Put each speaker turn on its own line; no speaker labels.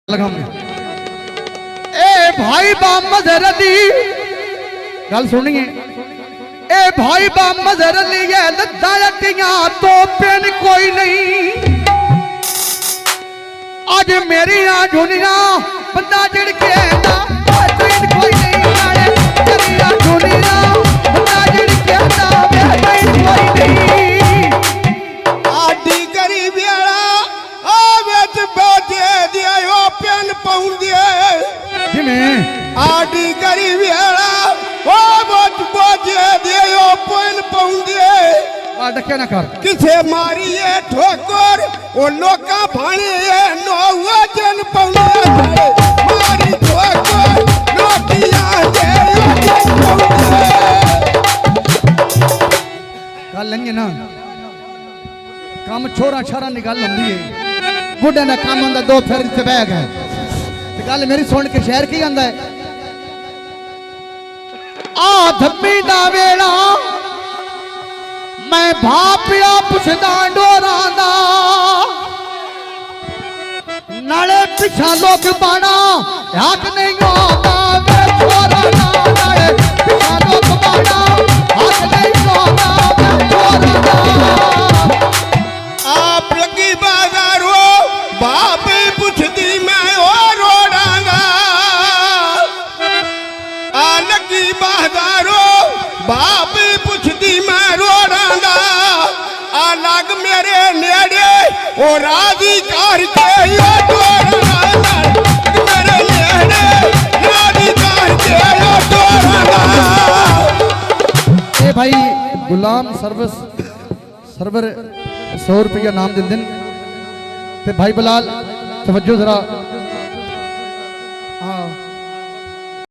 ए भाई बामद रली गल सुनिए। ए भाई बामद रली है लद्दायतियां तो पेन कोई नहीं। आज मेरी दुनिया बंदा जड़ के पेन कोई नहीं। मेरी दुनिया बंदा जड़ के पेन कोई नहीं।
आडी गरीब वाला आ विच बाजे दिया ओ पेन पाउंदी जिमें आडी गरीब वाला ओ विच बाजे दिया ओ पेन पाउंदी
डके ना कर
किसे मारी है ठोकर ओ लोका भाणी है नो वजन पाउंदी मारी ठोकर लोकिया दे
गल नहीं ना काम छोरा छारा निकाल लंदी है। बुढ़े ना काम आंदा दो फिर से बैग है। गल मेरी सुन के शहर की आंदा है आ धम्मी दा वेला मैं भापिया पुछदा डोरां दा नाले पिछा लोग बाना हक नहीं होता वे छोरा ना नाले पिछा लोग बाना हक नहीं होता वे छोरा ना।
आप लगी बाजारो बाप पुछदी मैं ओ रोड़ांगा आ लगी बाजारो बाप पुछदी मैं रोड़ांगा आ लग मेरे नेड़े ओ राजी कार के ओ डोरांगा मेरे नेड़े राजी कार के ओ डोरांगा।
ए भाई गुलाम सर्विस सर्वर 100 रुपया नाम दिन दिन ते भाई बलाल तवज्जो जरा। हाँ